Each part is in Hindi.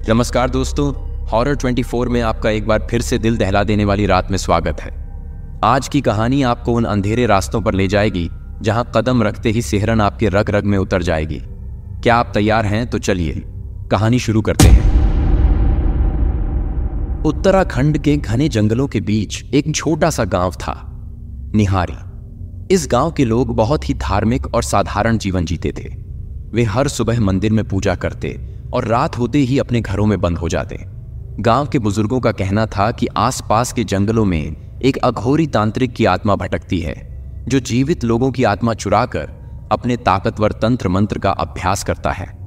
नमस्कार दोस्तों, हॉरर 24 में आपका एक बार फिर से दिल दहला देने वाली रात में स्वागत है। आज की कहानी आपको उन अंधेरे रास्तों पर ले जाएगी जहां कदम रखते ही सिहरन आपके रग रग में उतर जाएगी। क्या आप तैयार हैं? तो चलिए कहानी शुरू करते हैं। उत्तराखंड के घने जंगलों के बीच एक छोटा सा गांव था, निहारी। इस गांव के लोग बहुत ही धार्मिक और साधारण जीवन जीते थे। वे हर सुबह मंदिर में पूजा करते और रात होते ही अपने घरों में बंद हो जाते। गांव के बुजुर्गों का कहना था कि आसपास के जंगलों में एक अघोरी तांत्रिक की आत्मा भटकती है, जो जीवित लोगों की आत्मा चुराकर अपने ताकतवर तंत्र मंत्र का अभ्यास करता है।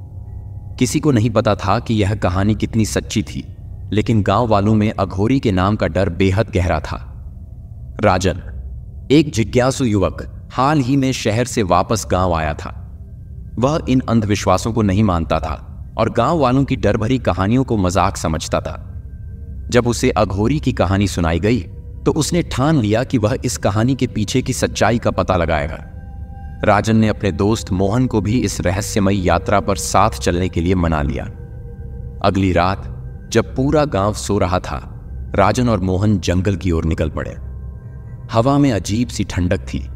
किसी को नहीं पता था कि यह कहानी कितनी सच्ची थी, लेकिन गांव वालों में अघोरी के नाम का डर बेहद गहरा था। राजन, एक जिज्ञासु युवक, हाल ही में शहर से वापस गांव आया था। वह इन अंधविश्वासों को नहीं मानता था और गांव वालों की डर भरी कहानियों को मजाक समझता था। जब उसे अघोरी की कहानी सुनाई गई तो उसने ठान लिया कि वह इस कहानी के पीछे की सच्चाई का पता लगाएगा। राजन ने अपने दोस्त मोहन को भी इस रहस्यमयी यात्रा पर साथ चलने के लिए मना लिया। अगली रात जब पूरा गांव सो रहा था, राजन और मोहन जंगल की ओर निकल पड़े। हवा में अजीब सी ठंडक थी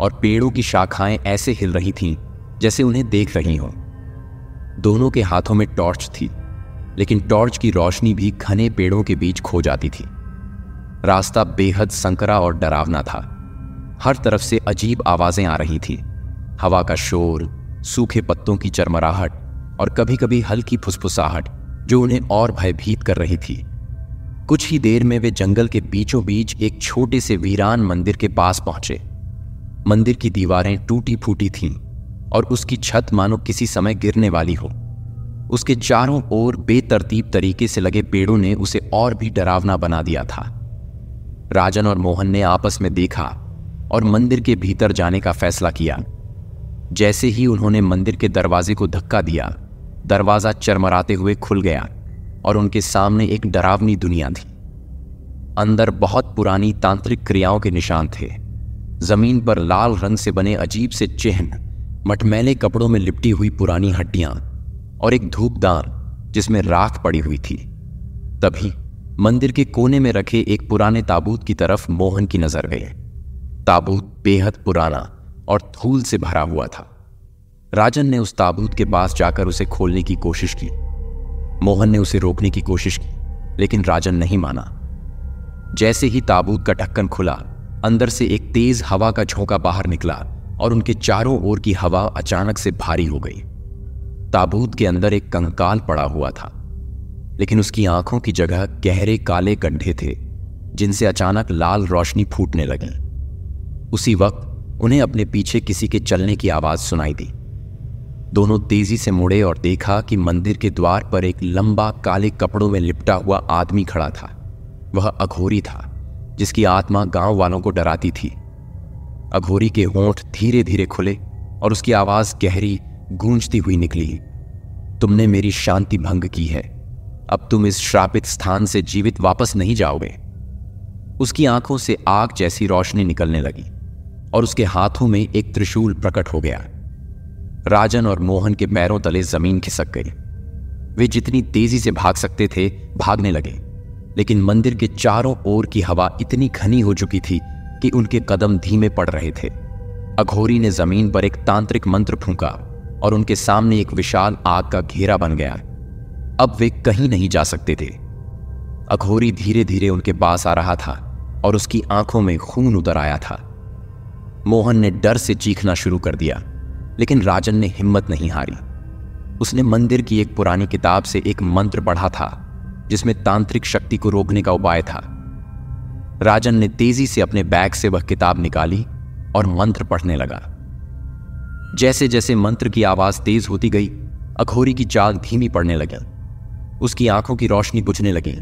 और पेड़ों की शाखाएं ऐसे हिल रही थीं जैसे उन्हें देख रही हों। दोनों के हाथों में टॉर्च थी, लेकिन टॉर्च की रोशनी भी घने पेड़ों के बीच खो जाती थी। रास्ता बेहद संकरा और डरावना था। हर तरफ से अजीब आवाजें आ रही थीं, हवा का शोर, सूखे पत्तों की चरमराहट और कभी-कभी हल्की फुसफुसाहट जो उन्हें और भयभीत कर रही थी। कुछ ही देर में वे जंगल के बीचों बीच एक छोटे से वीरान मंदिर के पास पहुंचे। मंदिर की दीवारें टूटी फूटी थीं और उसकी छत मानो किसी समय गिरने वाली हो। उसके चारों ओर बेतरतीब तरीके से लगे पेड़ों ने उसे और भी डरावना बना दिया था। राजन और मोहन ने आपस में देखा और मंदिर के भीतर जाने का फैसला किया। जैसे ही उन्होंने मंदिर के दरवाजे को धक्का दिया, दरवाजा चरमराते हुए खुल गया और उनके सामने एक डरावनी दुनिया थी। अंदर बहुत पुरानी तांत्रिक क्रियाओं के निशान थे। जमीन पर लाल रंग से बने अजीब से चिन्ह, मटमैले कपड़ों में लिपटी हुई पुरानी हड्डियां और एक धूपदान जिसमें राख पड़ी हुई थी। तभी मंदिर के कोने में रखे एक पुराने ताबूत की तरफ मोहन की नजर गई। ताबूत बेहद पुराना और धूल से भरा हुआ था। राजन ने उस ताबूत के पास जाकर उसे खोलने की कोशिश की। मोहन ने उसे रोकने की कोशिश की, लेकिन राजन नहीं माना। जैसे ही ताबूत का ढक्कन खुला, अंदर से एक तेज हवा का झोंका बाहर निकला और उनके चारों ओर की हवा अचानक से भारी हो गई। ताबूत के अंदर एक कंकाल पड़ा हुआ था, लेकिन उसकी आंखों की जगह गहरे काले गड्ढे थे जिनसे अचानक लाल रोशनी फूटने लगी। उसी वक्त उन्हें अपने पीछे किसी के चलने की आवाज सुनाई दी। दोनों तेजी से मुड़े और देखा कि मंदिर के द्वार पर एक लंबा काले कपड़ों में लिपटा हुआ आदमी खड़ा था। वह अघोरी था, जिसकी आत्मा गांव वालों को डराती थी। अघोरी के होंठ धीरे धीरे खुले और उसकी आवाज गहरी गूंजती हुई निकली। तुमने मेरी शांति भंग की है, अब तुम इस श्रापित स्थान से जीवित वापस नहीं जाओगे। उसकी आंखों से आग जैसी रोशनी निकलने लगी और उसके हाथों में एक त्रिशूल प्रकट हो गया। राजन और मोहन के पैरों तले जमीन खिसक गई। वे जितनी तेजी से भाग सकते थे भागने लगे, लेकिन मंदिर के चारों ओर की हवा इतनी घनी हो चुकी थी कि उनके कदम धीमे पड़ रहे थे। अघोरी ने जमीन पर एक तांत्रिक मंत्र फूंका और उनके सामने एक विशाल आग का घेरा बन गया। अब वे कहीं नहीं जा सकते थे। अघोरी धीरे धीरे उनके पास आ रहा था और उसकी आंखों में खून उतर आया था। मोहन ने डर से चीखना शुरू कर दिया, लेकिन राजन ने हिम्मत नहीं हारी। उसने मंदिर की एक पुरानी किताब से एक मंत्र पढ़ा था जिसमें तांत्रिक शक्ति को रोकने का उपाय था। राजन ने तेजी से अपने बैग से वह किताब निकाली और मंत्र पढ़ने लगा। जैसे जैसे मंत्र की आवाज तेज होती गई, अघोरी की चाल धीमी पड़ने लगी। उसकी आंखों की रोशनी बुझने लगी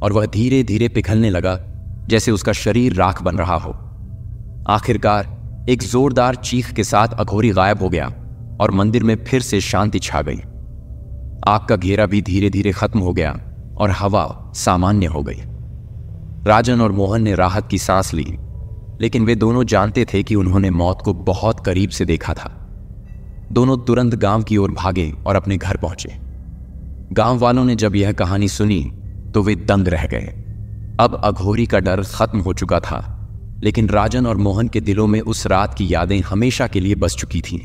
और वह धीरे धीरे पिघलने लगा, जैसे उसका शरीर राख बन रहा हो। आखिरकार एक जोरदार चीख के साथ अघोरी गायब हो गया और मंदिर में फिर से शांति छा गई। आग का घेरा भी धीरे धीरे खत्म हो गया और हवा सामान्य हो गई। राजन और मोहन ने राहत की सांस ली, लेकिन वे दोनों जानते थे कि उन्होंने मौत को बहुत करीब से देखा था। दोनों तुरंत गांव की ओर भागे और अपने घर पहुंचे। गांव वालों ने जब यह कहानी सुनी तो वे दंग रह गए। अब अघोरी का डर खत्म हो चुका था, लेकिन राजन और मोहन के दिलों में उस रात की यादें हमेशा के लिए बस चुकी थीं।